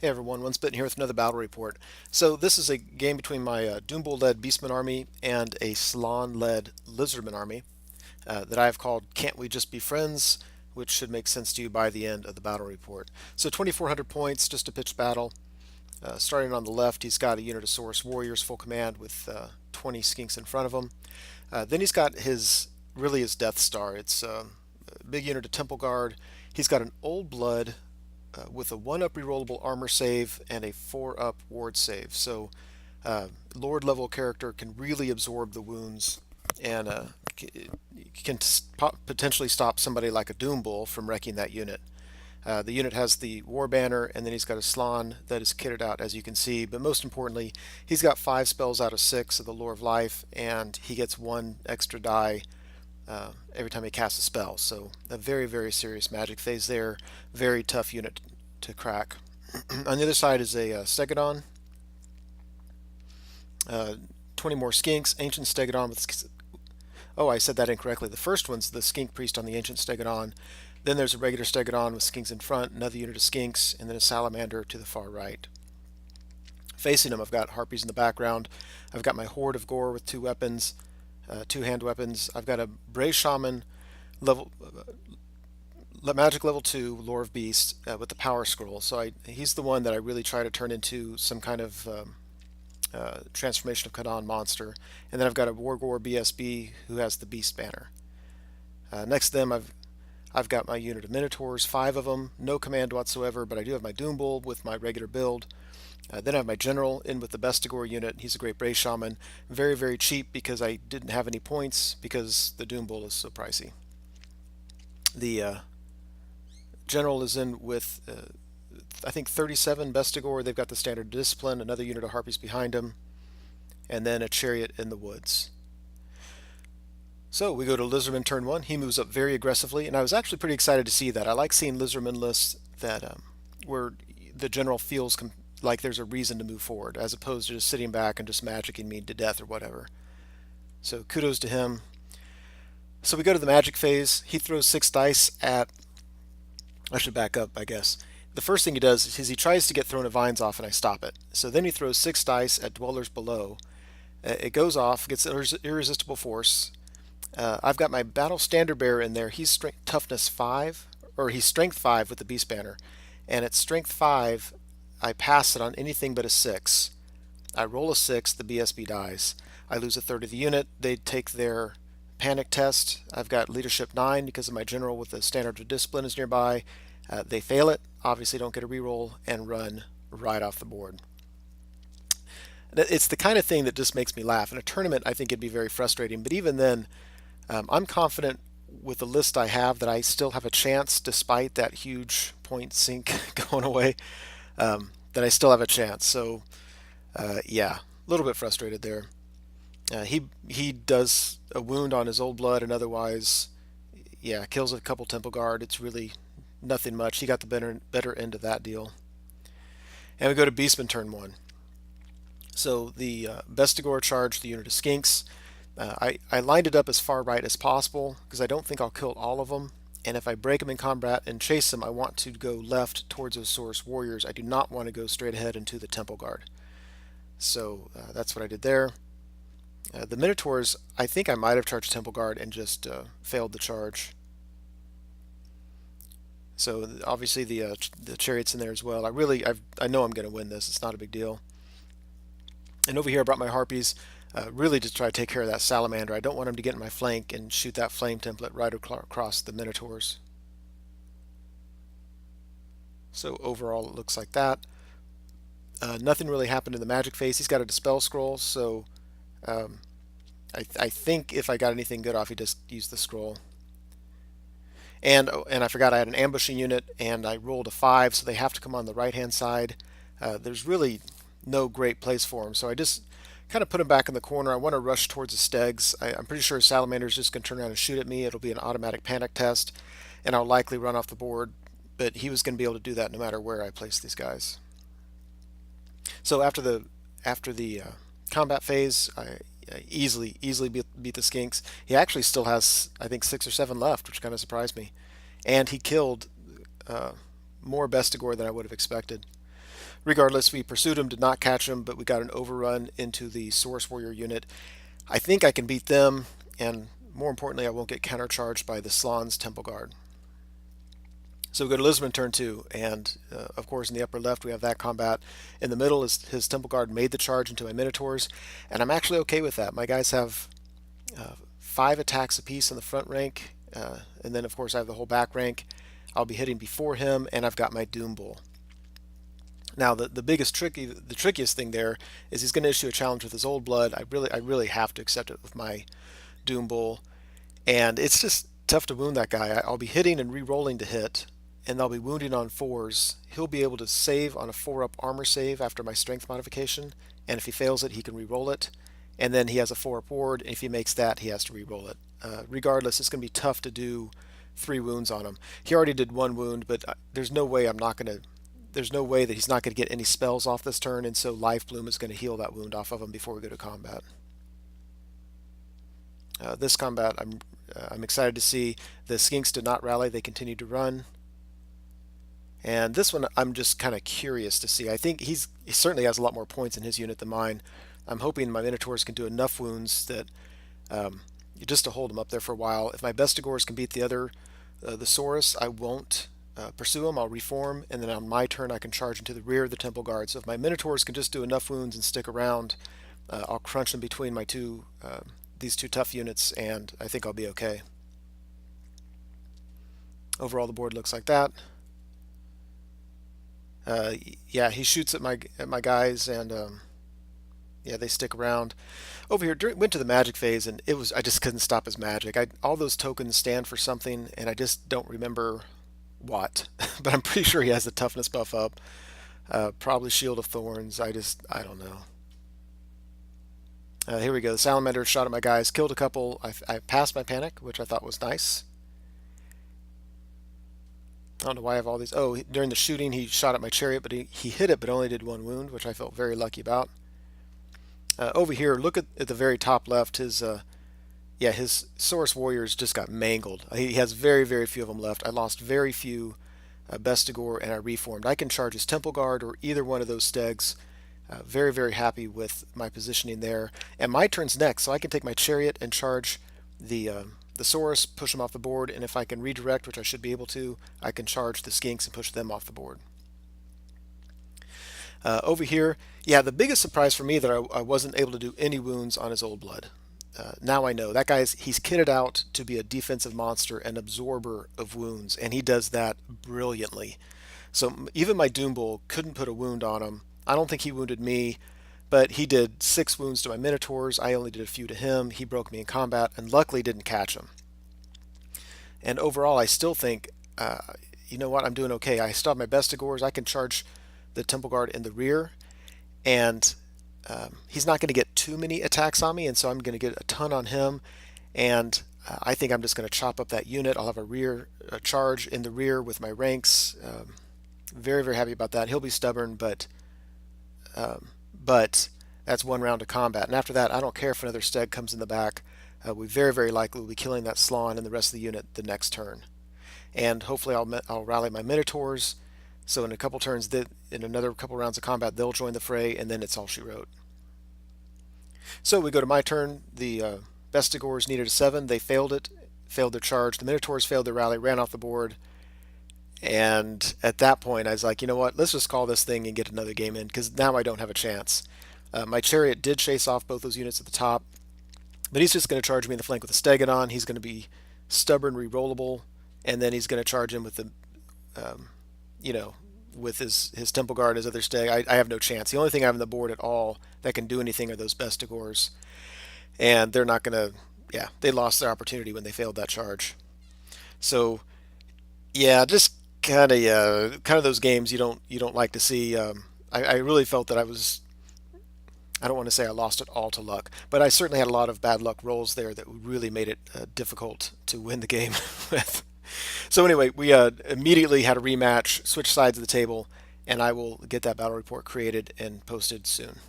Hey everyone, OneSpit here with another battle report. So this is a game between my Doombull-led Beastmen army and a Slaan-led Lizardmen army that I have called Can't We Just Be Friends, which should make sense to you by the end of the battle report. So 2,400 points, just a pitched battle. Starting on the left, he's got a unit of Source Warriors full command with 20 skinks in front of him. Then he's got his Death Star. It's a big unit of Temple Guard. He's got an Old Blood with a 1-up rerollable armor save and a 4-up ward save. So Lord level character can really absorb the wounds and can potentially stop somebody like a Doombull from wrecking that unit. The unit has the War Banner, and then he's got a Slan that is kitted out, as you can see. But most importantly, he's got 5 spells out of 6 of the Lore of Life, and he gets 1 extra die every time he casts a spell. So a very, very serious magic phase there. Very tough unit to crack. On the other side is a Stegodon. 20 more Skinks. Ancient Stegodon with... Oh, I said that incorrectly. The first one's the Skink Priest on the Ancient Stegodon. Then there's a regular Stegodon with Skinks in front, another unit of Skinks, and then a Salamander to the far right. Facing him, I've got Harpies in the background. I've got my Horde of Gore with 2 weapons, 2 hand weapons. I've got a Bray Shaman level magic level 2 Lore of Beast with the Power Scroll. So he's the one that I really try to turn into some kind of transformation of Kadan monster. And then I've got a Wargore BSB who has the Beast Banner. Next to them, I've got my unit of Minotaurs, 5 of them, no command whatsoever, but I do have my Doombull with my regular build. Then I have my General in with the Bestigor unit. He's a great Bray Shaman. Very, very cheap because I didn't have any points because the Doombull is so pricey. The General is in with, I think, 37 Bestigor. They've got the standard discipline, another unit of Harpies behind him, and then a Chariot in the woods. So we go to Lizardman turn 1. He moves up very aggressively, and I was actually pretty excited to see that. I like seeing Lizardman lists that where the General feels like there's a reason to move forward, as opposed to just sitting back and just magicking me to death or whatever. So kudos to him. So we go to the magic phase. He throws 6 dice at... I should back up, I guess. The first thing he does is he tries to get Throne of Vines off, and I stop it. So then he throws 6 dice at Dwellers Below. It goes off, gets Irresistible Force. I've got my Battle Standard Bearer in there. He's Toughness 5, or he's Strength 5 with the Beast Banner. And at Strength 5, I pass it on anything but a 6. I roll a 6, the BSB dies. I lose a third of the unit. They take their panic test. I've got Leadership 9 because of my General with the Standard of Discipline is nearby. They fail it, obviously don't get a reroll, and run right off the board. It's the kind of thing that just makes me laugh. In a tournament, I think it'd be very frustrating, but even then, I'm confident with the list I have that I still have a chance, despite that huge point sink going away, that I still have a chance. So, yeah, a little bit frustrated there. He does a wound on his Old Blood, and otherwise, yeah, kills a couple Temple Guard. It's really nothing much. He got the better end of that deal. And we go to Beastman turn 1. So the Bestigor charged the unit of Skinks. I lined it up as far right as possible because I don't think I'll kill all of them. And if I break them in combat and chase them, I want to go left towards those Source Warriors. I do not want to go straight ahead into the Temple Guard. So that's what I did there. The Minotaurs, I think I might have charged Temple Guard and just failed the charge. So obviously the Chariot's in there as well. I know I'm going to win this. It's not a big deal. And over here I brought my Harpies, really to try to take care of that Salamander. I don't want him to get in my flank and shoot that flame template right across the Minotaurs. So overall it looks like that. Nothing really happened in the magic phase. He's got a Dispel Scroll, so I think if I got anything good off, he just used the scroll. And I forgot I had an ambushing unit, and I rolled a 5, so they have to come on the right-hand side. There's really no great place for him, so I just kind of put him back in the corner. I want to rush towards the Stegs. I'm pretty sure Salamander's just going to turn around and shoot at me. It'll be an automatic panic test, and I'll likely run off the board, but he was going to be able to do that no matter where I place these guys. So after the combat phase, I easily beat the Skinks. He actually still has, I think, 6 or 7 left, which kind of surprised me. And he killed more Bestigor than I would have expected. Regardless, we pursued him, did not catch him, but we got an overrun into the Source Warrior unit. I think I can beat them, and more importantly, I won't get countercharged by the Slaan's Temple Guard. So we go to Lizardman turn 2, and of course in the upper left we have that combat. In the middle is his Temple Guard made the charge into my Minotaurs, and I'm actually okay with that. My guys have 5 attacks apiece in the front rank, and then of course I have the whole back rank. I'll be hitting before him, and I've got my Doombull. Now the trickiest thing there is he's going to issue a challenge with his old blood. I really have to accept it with my Doombull, and it's just tough to wound that guy. I'll be hitting and re-rolling to hit, and they'll be wounding on 4s. He'll be able to save on a 4-up armor save after my strength modification, and if he fails it, he can re-roll it, and then he has a 4-up ward, and if he makes that, he has to re-roll it. Regardless, it's going to be tough to do 3 wounds on him. He already did 1 wound, but there's no way that he's not going to get any spells off this turn, and so Life Bloom is going to heal that wound off of him before we go to combat. This combat, I'm excited to see. The Skinks did not rally; they continued to run. And this one, I'm just kind of curious to see. I think he certainly has a lot more points in his unit than mine. I'm hoping my Minotaurs can do enough wounds that just to hold him up there for a while. If my Bestigors can beat the Saurus, I won't pursue him. I'll reform, and then on my turn I can charge into the rear of the Temple Guard. So if my Minotaurs can just do enough wounds and stick around, I'll crunch them between my these two tough units, and I think I'll be okay. Overall, the board looks like that. Yeah, he shoots at my guys, and yeah, they stick around. Over here, went to the magic phase, and I just couldn't stop his magic. All those tokens stand for something, and I just don't remember what. But I'm pretty sure he has the toughness buff up. Probably Shield of Thorns. I don't know. Here we go. The Salamander shot at my guys, killed a couple. I passed my panic, which I thought was nice. I don't know why I have all these. Oh, during the shooting, he shot at my chariot, but he hit it, but only did 1 wound, which I felt very lucky about. Over here, look at the very top left. His Saurus Warriors just got mangled. He has very, very few of them left. I lost very few Bestigor, and I reformed. I can charge his Temple Guard or either one of those Stegs. Very, very happy with my positioning there. And my turn's next, so I can take my chariot and charge the Saurus, push them off the board, and if I can redirect, which I should be able to, I can charge the Skinks and push them off the board. Over here, yeah, the biggest surprise for me that I wasn't able to do any wounds on his old blood. Now I know that he's kitted out to be a defensive monster, an absorber of wounds, and he does that brilliantly. So even my Doombull couldn't put a wound on him. I don't think he wounded me, but he did 6 wounds to my Minotaurs. I only did a few to him. He broke me in combat, and luckily didn't catch him. And overall, I still think, you know what, I'm doing okay. I still have my Bestigors. I can charge the Temple Guard in the rear, and he's not going to get too many attacks on me, and so I'm going to get a ton on him, and I think I'm just going to chop up that unit. I'll have a charge in the rear with my ranks. Very, very happy about that. He'll be stubborn, but that's 1 round of combat, and after that, I don't care if another Steg comes in the back. We very, very likely will be killing that Slaan and the rest of the unit the next turn, and hopefully I'll rally my Minotaurs. So in a couple turns, in another couple rounds of combat, they'll join the fray, and then it's all she wrote. So we go to my turn. The Bestigors needed a 7. They failed their charge. The Minotaurs failed their rally, ran off the board. And at that point, I was like, you know what? Let's just call this thing and get another game in, because now I don't have a chance. My chariot did chase off both those units at the top, but he's just going to charge me in the flank with a Stegodon. He's going to be stubborn, re-rollable, and then he's going to charge him with the with his Temple Guard, his other Steg. I have no chance. The only thing I have on the board at all that can do anything are those Bestigors. And they're not going to, they lost their opportunity when they failed that charge. So, yeah, just kind of those games you don't like to see. I really felt that I don't want to say I lost it all to luck, but I certainly had a lot of bad luck rolls there that really made it difficult to win the game with. So anyway, we immediately had a rematch, switched sides of the table, and I will get that battle report created and posted soon.